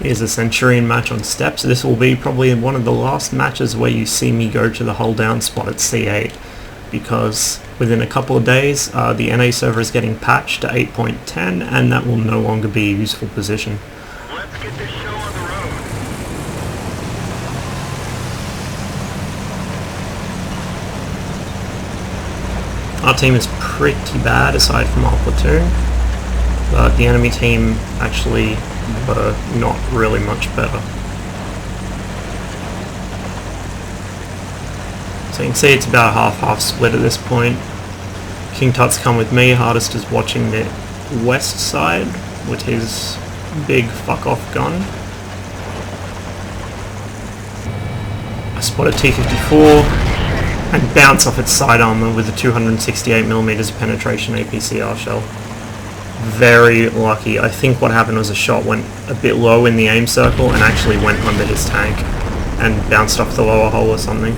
Here's a Centurion match on steps. This will be probably one of the last matches where you see me go to the hulldown spot at C8, because within a couple of days the NA server is getting patched to 8.10 and that will no longer be a useful position. Let's get this show on the road. Our team is pretty bad aside from our platoon, but the enemy team actually were not really much better. So you can see it's about a half-half split at this point. King Tut's come with me, Hardest is watching the west side with his big fuck-off gun. I spot a T-54 and bounce off its side armor with a 268mm penetration APCR shell. Very lucky. I think what happened was a shot went a bit low in the aim circle and actually went under his tank and bounced off the lower hull or something.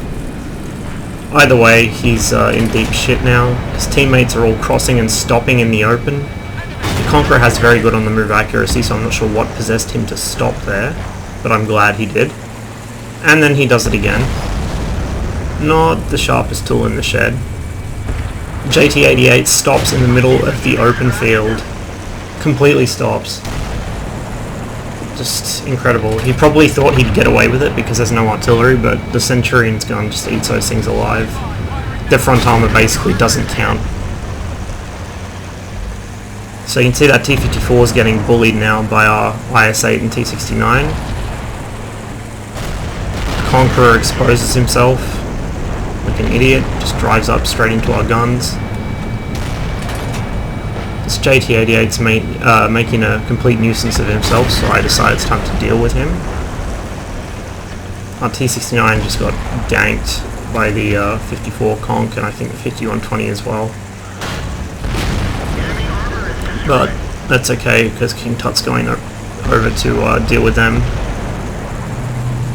Either way, he's in deep shit now. His teammates are all crossing and stopping in the open. The Conqueror has very good on the move accuracy, so I'm not sure what possessed him to stop there, but I'm glad he did. And then he does it again. Not the sharpest tool in the shed. JT-88 stops in the middle of the open field. Completely stops. Just incredible. He probably thought he'd get away with it because there's no artillery, but the Centurion's gun just eats those things alive. The front armor basically doesn't count. So you can see that T-54 is getting bullied now by our IS-8 and T-69. The Conqueror exposes himself like an idiot, just drives up straight into our guns. This JT-88's making a complete nuisance of himself, so I decide it's time to deal with him. Our T-69 just got ganked by the 54 Conch, and I think the 5120 as well. But that's okay, because King Tut's going over to deal with them.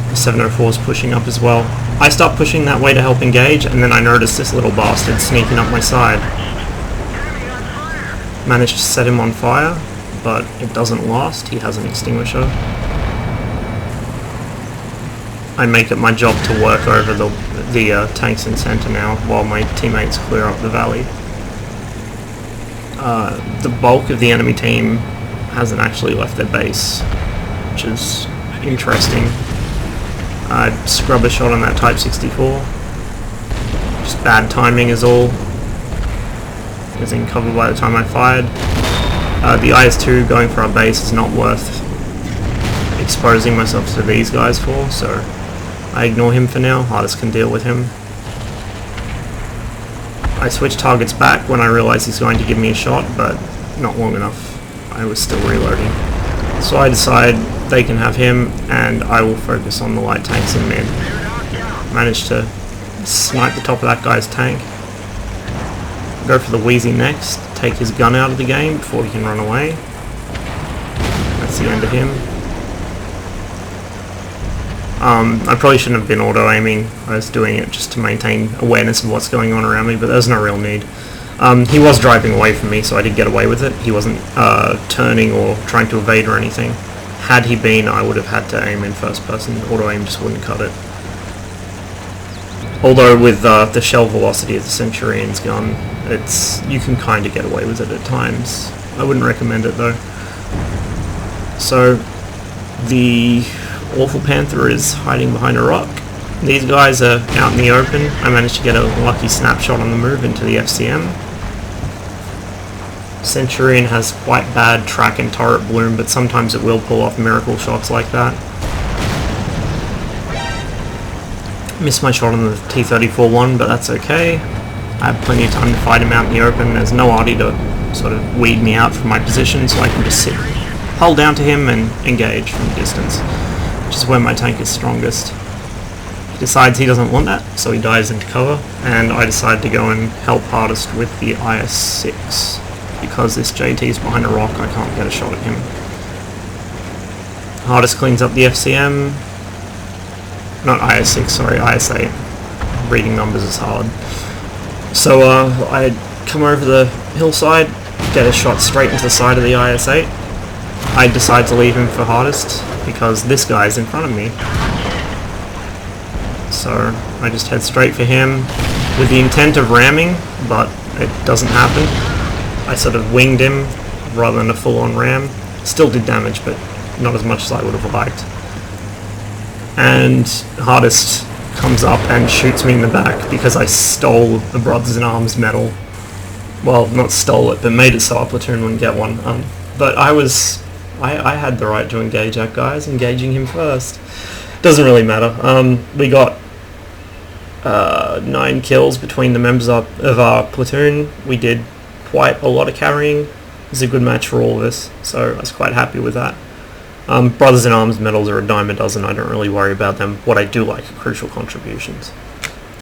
The 704 is pushing up as well. I start pushing that way to help engage, and then I notice this little bastard sneaking up my side. Managed to set him on fire, but it doesn't last. He has an extinguisher. I make it my job to work over the tanks in center now, while my teammates clear up the valley. The bulk of the enemy team hasn't actually left their base, which is interesting. I scrub a shot on that Type 64. Just bad timing is all. It was in cover by the time I fired. The IS-2 going for our base is not worth exposing myself to these guys for, so I ignore him for now. Hardest can deal with him. I switch targets back when I realize he's going to give me a shot, but not long enough. I was still reloading. So I decide they can have him, and I will focus on the light tanks in mid. Managed to snipe the top of that guy's tank. Go for the Wheezy next, take his gun out of the game before he can run away. That's the end of him. I probably shouldn't have been auto-aiming. I was doing it just to maintain awareness of what's going on around me, but there's no real need. He was driving away from me, so I did get away with it. He wasn't turning or trying to evade or anything. Had he been, I would have had to aim in first person. Auto-aim just wouldn't cut it. Although with the shell velocity of the Centurion's gun, you can kind of get away with it at times. I wouldn't recommend it though. So the Awful Panther is hiding behind a rock. These guys are out in the open. I managed to get a lucky snapshot on the move into the FCM. Centurion has quite bad track and turret bloom, but sometimes it will pull off miracle shots like that. Missed my shot on the T-34-1, but that's okay. I have plenty of time to fight him out in the open. There's no arty to sort of weed me out from my position, so I can just hold down to him and engage from a distance, which is where my tank is strongest. He decides he doesn't want that, so he dives into cover, and I decide to go and help Hardest with the IS-6. Because this JT is behind a rock, I can't get a shot at him. Hardest cleans up the FCM. Not IS-6, sorry, IS-8. Reading numbers is hard. So I come over the hillside, get a shot straight into the side of the IS-8. I decide to leave him for Hardest. because this guy's in front of me. So I just head straight for him with the intent of ramming, but it doesn't happen. I sort of winged him rather than a full-on ram. Still did damage, but not as much as I would have liked. And Hardest comes up and shoots me in the back because I stole the Brothers in Arms medal. Well, not stole it, but made it so our platoon wouldn't get one. But I had the right to engage that guy. I was engaging him first. Doesn't really matter. We got 9 kills between the members of our platoon. We did quite a lot of carrying. It was a good match for all of us, so I was quite happy with that. Brothers in Arms medals are a dime a dozen. I don't really worry about them. What I do like are crucial contributions.